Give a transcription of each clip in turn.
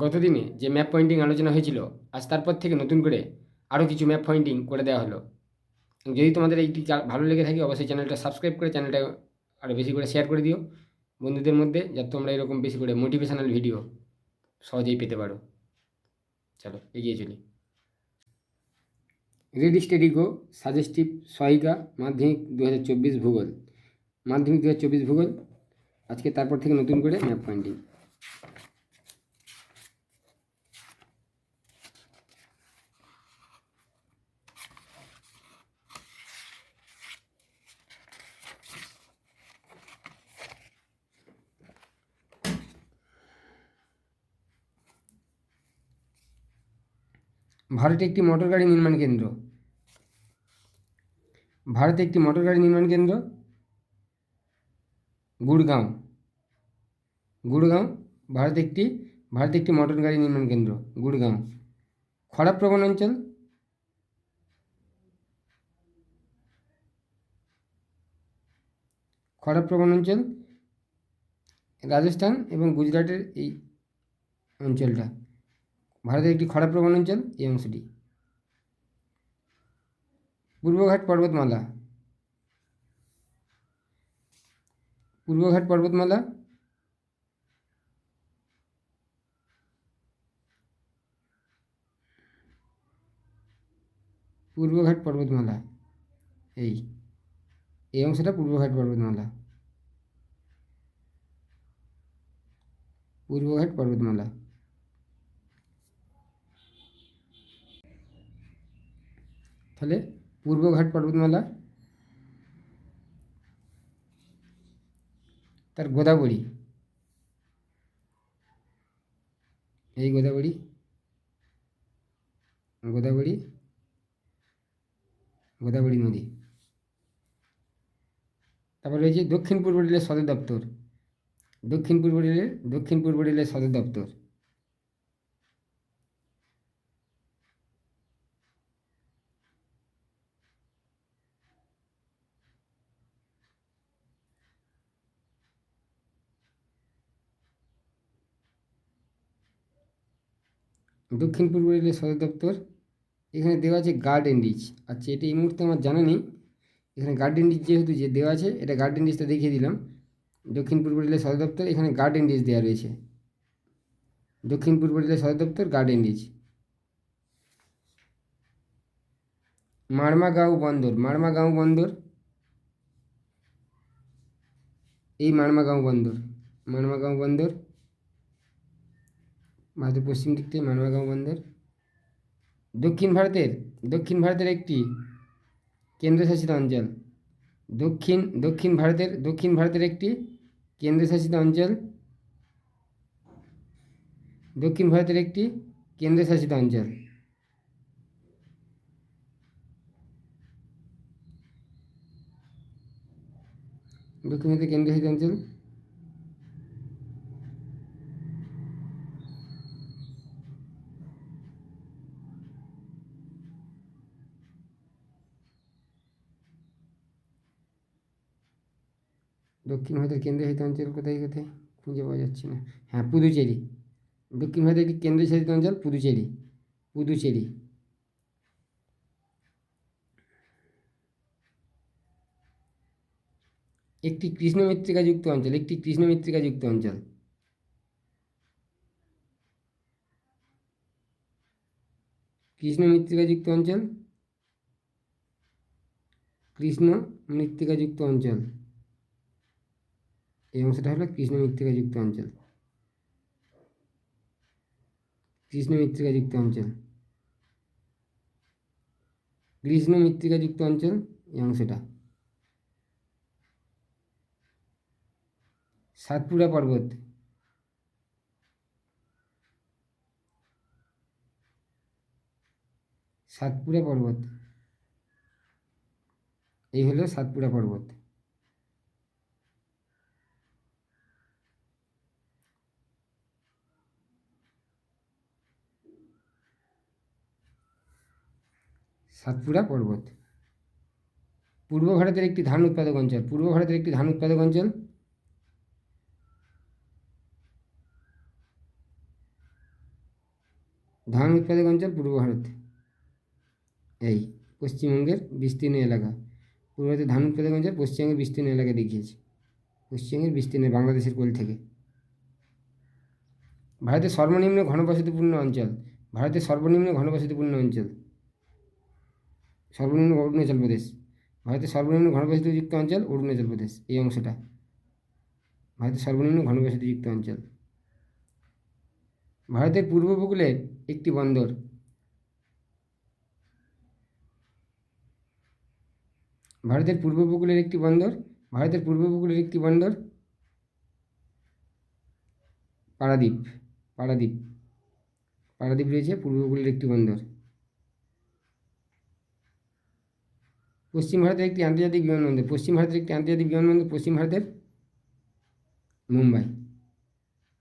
গতদিনে যে map pointing আলোচনা হয়েছিল, আজ তারপর থেকে নতুন করে আরও কিছু ম্যাপ পয়েন্টিং করে দেওয়া হলো। যদি তোমাদের এইটি ভালো লেগে থাকে অবশ্যই চ্যানেলটা সাবস্ক্রাইব করে চ্যানেলটা আরও বেশি করে শেয়ার করে দিও বন্ধুদের মধ্যে, যাতে তোমরা এরকম বেশি করে মোটিভেশনাল ভিডিও সহজেই পেতে পারো। চলো এগিয়ে চলি। রেডি স্টেডি গো সাজেস্টিভ সহায়িকা মাধ্যমিক 2024 ভূগোল। মাধ্যমিক 2024 ভূগোল আজকে তারপর থেকে নতুন করে ম্যাপ পয়েন্টিং। ভারতে একটি মোটর গাড়ি নির্মাণ কেন্দ্র। ভারতে একটি মোটর গাড়ি নির্মাণ কেন্দ্র গুড়গাঁও। গুড়গাঁও ভারতে একটি মোটর গাড়ি নির্মাণ কেন্দ্র গুড়গাঁও। খরাপ্রবণ অঞ্চল রাজস্থান এবং গুজরাটের এই অঞ্চলটা ভারতের একটি খরাপ্রবণ অঞ্চল, এই অংশটি। পূর্বঘাট পর্বতমালা। পূর্বঘাট পর্বতমালা পূর্বঘাট পর্বতমালা এই অংশটা পূর্বঘাট পর্বতমালা। পূর্বঘাট পর্বতমালা। তাহলে পূর্বঘাট পর্বতমালা, তার গোদাবরী, এই গোদাবরী নদী। তারপর রয়েছে দক্ষিণ পূর্ব রেলের সদর দপ্তর। দক্ষিণ পূর্ব রেলের সদর দপ্তর দক্ষিণ পূর্ব রেলের সদর দপ্তর। এখানে দেওয়া আছে গার্ডেন রিচ। আচ্ছা, এটা এই মুহূর্তে আমার জানা নেই। এখানে গার্ডেন রিচ যেহেতু যে দেওয়া আছে, এটা গার্ডেন রিচটা দেখিয়ে দিলাম। দক্ষিণ পূর্ব রেলের সদর দপ্তর, এখানে গার্ডেন রিচ দেওয়া রয়েছে। দক্ষিণ পূর্ব রেলের সদর দপ্তর গার্ডেন রিচ। মারমাগাঁও বন্দর। এই মারমাগাঁও বন্দর ভারতের পশ্চিম দিক থেকে মারমাগাঁও বন্দর। দক্ষিণ ভারতের একটি কেন্দ্রশাসিত অঞ্চল। দক্ষিণ ভারতের একটি কেন্দ্রশাসিত অঞ্চল। দক্ষিণ ভারতের একটি কেন্দ্রশাসিত অঞ্চল। দক্ষিণ ভারতের কেন্দ্রশাসিত অঞ্চল। দক্ষিণ ভারতের কেন্দ্রশাসিত অঞ্চল কোথায় খুঁজে পাওয়া যাচ্ছে না। হ্যাঁ, পুদুচেরি। দক্ষিণ ভারতের একটি কেন্দ্রশাসিত অঞ্চল পুদুচেরি। একটি কৃষ্ণ মৃত্তিকাযুক্ত অঞ্চল। কৃষ্ণ মৃত্তিকাযুক্ত অঞ্চল এই অংশটা হলো কৃষ্ণ মৃত্তিকাযুক্ত অঞ্চল। কৃষ্ণ মৃত্তিকাযুক্ত অঞ্চল এই অংশটা। সাতপুরা পর্বত। এই হলো সাতপুরা পর্বত। পূর্ব ভারতের একটি ধান উৎপাদক অঞ্চল। ধান উৎপাদক অঞ্চল পূর্ব ভারত, এই পশ্চিমবঙ্গের বিস্তীর্ণ এলাকা। পূর্ব ভারতের ধান উৎপাদক অঞ্চল পশ্চিমবঙ্গের বিস্তীর্ণ এলাকা দেখিয়েছে, পশ্চিমবঙ্গের বিস্তীর্ণ, বাংলাদেশের কোল থেকে। ভারতের সর্বনিম্ন ঘনবসতিপূর্ণ অঞ্চল, ভারতের সর্বনিম্ন ঘনবসতিপূর্ণ অঞ্চল, সর্বনিম্ন অরুণাচল প্রদেশ। ভারতের সর্বনিম্ন ঘনবসতিযুক্ত অঞ্চল অরুণাচল প্রদেশ, এই অংশটা ভারতের সর্বনিম্ন ঘনবসতিযুক্ত অঞ্চল। ভারতের পূর্ব উপকূলের একটি বন্দর, ভারতের পূর্ব উপকূলের একটি বন্দর, ভারতের পূর্ব উপকূলের একটি বন্দর পারাদ্বীপ, পারাদ্বীপ, পারাদ্বীপ রয়েছে পূর্ব উপকূলের একটি বন্দর। পশ্চিম ভারতের একটি আন্তর্জাতিক বিমানবন্দর, পশ্চিম ভারতের একটি আন্তর্জাতিক বিমানবন্দর পশ্চিম ভারতের মুম্বাই,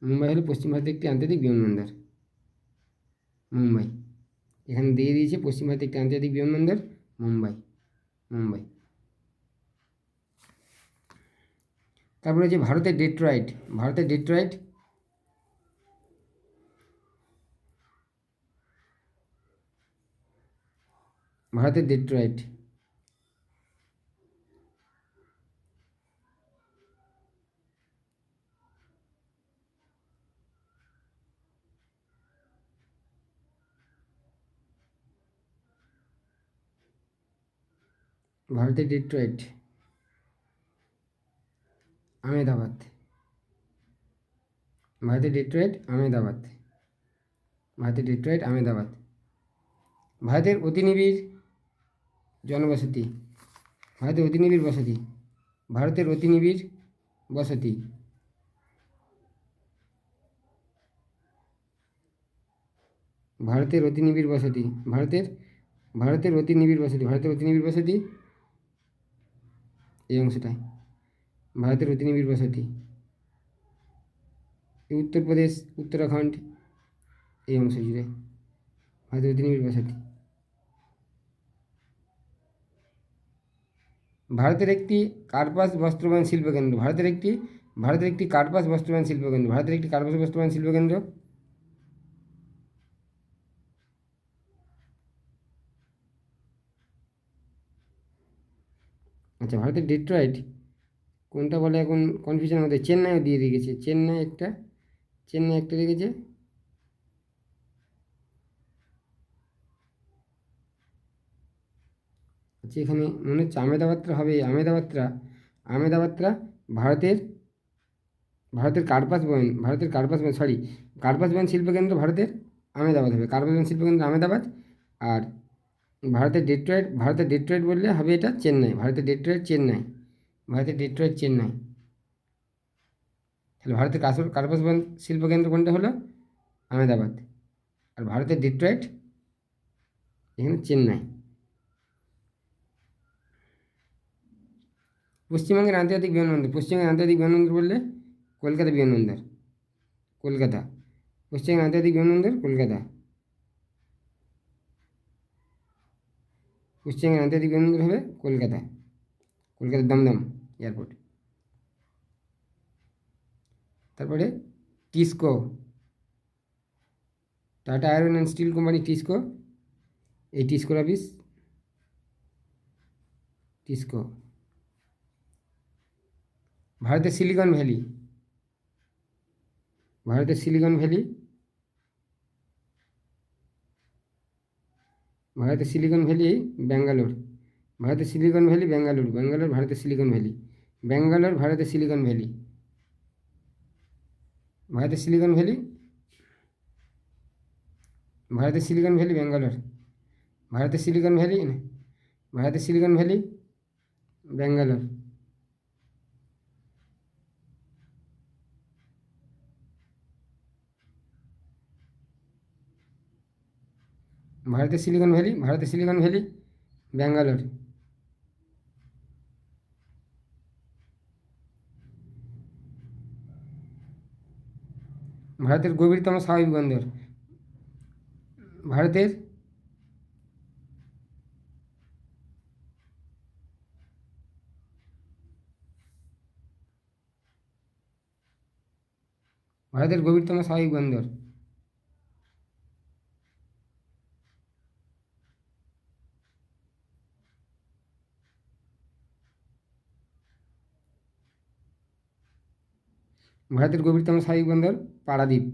মুম্বাই হলো পশ্চিম ভারতের একটি আন্তর্জাতিক বিমানবন্দর, মুম্বাই। এখানে দিয়ে দিয়েছে পশ্চিম ভারতের একটি আন্তর্জাতিক বিমানবন্দর মুম্বাই, মুম্বাই। তারপরে হচ্ছে ভারতের ডেট্রয়েট, ভারতের ডেট্রয়েট, ভারতের ডেট্রয়েট, ভারতের ডেট্রয়েট, আহমেদাবাদ, ভারতের ডেট্রয়েট আহমেদাবাদ, ভারতের ডেট্রয়েট আহমেদাবাদ। ভারতের অতি নিবিড় জনবসতি, ভারতের অতি নিবিড় বসতি, ভারতের অতি নিবিড় বসতি, ভারতের অতি নিবিড় বসতি, ভারতের, ভারতের অতি নিবিড় বসতি, ভারতের অতি নিবিড় বসতি, এই অংশটায় ভারতের অতি নিবিড় বসতি, উত্তরপ্রদেশ, উত্তরাখণ্ড, এই অংশ জুড়ে ভারতের অতি নিবিড় বসতি। ভারতের একটি কার্পাস বস্ত্রবান শিল্পকেন্দ্র, ভারতের একটি, ভারতের একটি কার্পাস বস্ত্রবান শিল্পকেন্দ্র, ভারতের একটি কার্পাস বস্ত্রবান শিল্পকেন্দ্র, আচ্ছা। ভারতের ডেট্রয়েট কোনটা বলে এখন কনফিউশনের মধ্যে, চেন্নাইও দিয়ে রেখেছে, চেন্নাই একটা, চেন্নাই একটা রেখেছে, আচ্ছা। এখানে মনে হচ্ছে আহমেদাবাদটা হবে, আহমেদাবাদটা, আহমেদাবাদটা ভারতের, ভারতের কার্পাস বয়ন, ভারতের কার্পাস বয়ন, সরি, কার্পাস বয়ন শিল্পকেন্দ্র ভারতের আহমেদাবাদ হবে, কার্পাস বয়ন শিল্পকেন্দ্র আহমেদাবাদ। আর ভারতের ডেট্রয়েট, ভারতের ডেট্রয়েট বললে হবে এটা চেন্নাই, ভারতের ডেট্রয়েট চেন্নাই, ভারতের ডেট্রয়েট চেন্নাই। তাহলে ভারতের কার্পাস বয়ন শিল্পকেন্দ্র কোনটা হলো আহমেদাবাদ, আর ভারতের ডেট্রয়েট এখানে চেন্নাই। পশ্চিমবঙ্গের আন্তর্জাতিক বিমানবন্দর, পশ্চিমবঙ্গের আন্তর্জাতিক বিমানবন্দর বললে কলকাতা বিমানবন্দর, কলকাতা, পশ্চিমবঙ্গের আন্তর্জাতিক বিমানবন্দর কলকাতা, পশ্চিমবঙ্গের আন্তর্জাতিক বিমানবন্দর হবে কলকাতা, কলকাতার দমদম এয়ারপোর্ট। তারপরে TISCO, tata iron and steel company TISCO, এই টিসকোর অফিস, টিসকো। ভারতের সিলিকন ভ্যালি, ভারতের সিলিকন ভ্যালি, ভারতের সিলিকন ভ্যালি ব্যাঙ্গালোর, ভারতের সিলিকন ভ্যালি ব্যাঙ্গালোর, ব্যাঙ্গালোর ভারতের সিলিকন ভ্যালি, ব্যাঙ্গালোর ভারতের সিলিকন ভ্যালি, ভারতের সিলিকন ভ্যালি, ভারতের সিলিকন ভ্যালি ব্যাঙ্গালোর, ভারতের সিলিকন ভ্যালি, ভারতের সিলিকন ভ্যালি ব্যাঙ্গালোর। ভারতের সিলিকন ভ্যালি, ভারতের সিলিকন ভ্যালি ব্যাঙ্গালোর। ভারতের গভীরতম স্বাভাবিক বন্দর, ভারতের, ভারতের গভীরতম স্বাভাবিক বন্দর, ভারতের গভীরতম স্বাভাবিক বন্দর পারাদ্বীপ।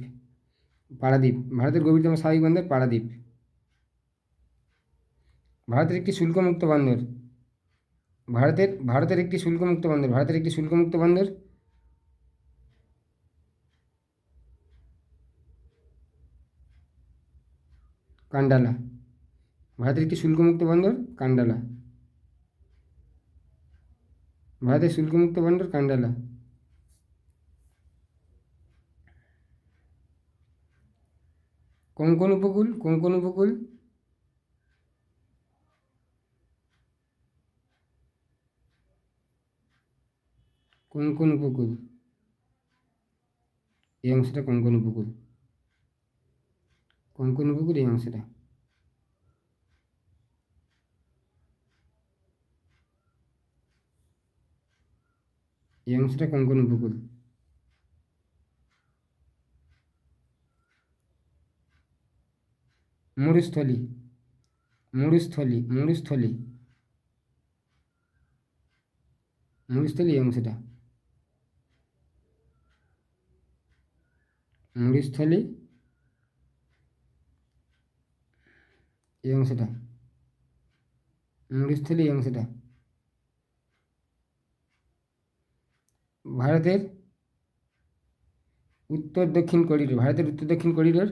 পারাদ্বীপ ভারতের গভীরতম স্বাভাবিক বন্দর পারাদ্বীপ। ভারতের একটি শুল্কমুক্ত বন্দর। ভারতের একটি শুল্কমুক্ত বন্দর। ভারতের একটি শুল্কমুক্ত বন্দর কান্ডালা। ভারতের একটি শুল্কমুক্ত বন্দর কান্ডালা। ভারতের শুল্কমুক্ত বন্দর কান্ডালা। কোঙ্কণ উপকূল। কোঙ্কণ উপকূল কোঙ্কণ উপকূল এই অংশটা কোঙ্কণ উপকূল। কোঙ্কণ উপকূল এই অংশটা। এই অংশটা কোঙ্কণ উপকূল। মরুস্থলী। মরুস্থলী মরুস্থলী মরুস্থলী এই অংশটা। মরুস্থলী এই অংশটা। মরুস্থলী এই অংশটা। ভারতের উত্তর দক্ষিণ করিডোর। ভারতের উত্তর দক্ষিণ করিডোর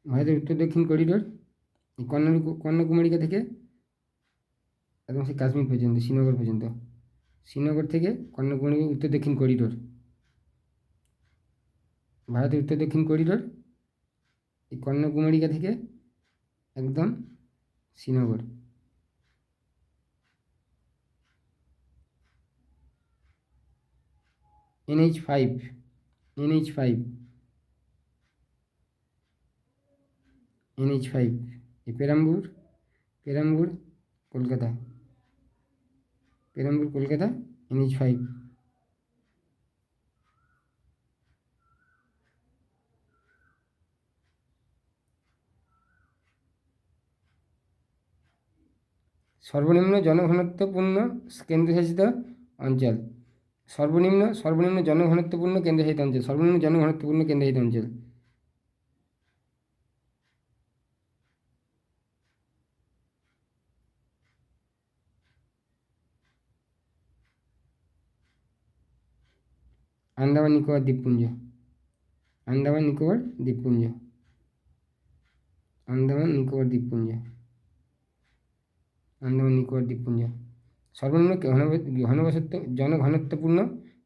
ভারতের উত্তর দক্ষিণ করিডোর কন্যাকুমারিকা থেকে একদম সেই কাশ্মীর পর্যন্ত, শ্রীনগর পর্যন্ত। শ্রীনগর থেকে কন্যাকুমারী উত্তর দক্ষিণ করিডোর। ভারতের উত্তর দক্ষিণ করিডোর এই কন্যাকুমারিকা থেকে একদম শ্রীনগর। NH5। NH5 NH5 এই পেরাম্বুর কলকাতা। পেরাম্বুর কলকাতা NH5। সর্বনিম্ন জনঘনত্বপূর্ণ কেন্দ্রশাসিত অঞ্চল। সর্বনিম্ন জনঘনত্বপূর্ণ কেন্দ্রশাসিত অঞ্চল। সর্বনিম্ন জনঘনত্বপূর্ণ কেন্দ্রশাসিত অঞ্চল। আন্দামান নিকোবর দ্বীপপুঞ্জ। আন্দামান নিকোবর দ্বীপপুঞ্জ। আন্দামান নিকোবর দ্বীপপুঞ্জ। আন্দামান নিকোবর দ্বীপপুঞ্জ। সর্বনিম্ন জনঘনত্বপূর্ণ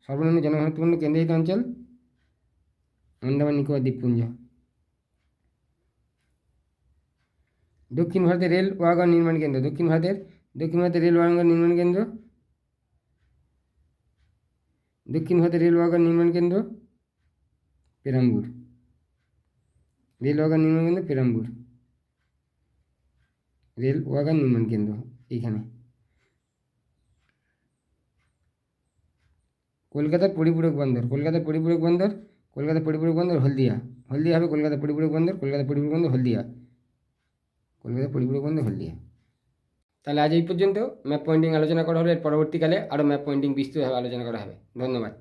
সর্বনিম্ন জনঘনত্বপূর্ণ কেন্দ্রশাসিত অঞ্চল আন্দামান নিকোবর দ্বীপপুঞ্জ। দক্ষিণ ভারতের রেল ওয়াগন নির্মাণ কেন্দ্র। দক্ষিণ ভারতের রেল ওয়াগন নির্মাণ কেন্দ্র। দক্ষিণ ভারতের রেল ওয়াগন নির্মাণ কেন্দ্র পেরাম্বুর। রেল ওয়াগন নির্মাণ কেন্দ্র পেরাম্বুর। রেল ওয়াগন নির্মাণ কেন্দ্র এইখানে। কলকাতার পরিপূরক বন্দর। কলকাতার পরিপূরক বন্দর হলদিয়া। হলদিয়া হবে কলকাতার পরিপূরক বন্দর। কলকাতার পরিপূরক বন্দর হলদিয়া। কলকাতার পরিপূরক বন্দর হলদিয়া। তাহলে আজ এই পর্যন্ত ম্যাপ পয়েন্টিং আলোচনা করা হলো। এর পরবর্তীকালে আরও ম্যাপ পয়েন্টিং বিস্তৃতভাবে আলোচনা করা হবে। ধন্যবাদ।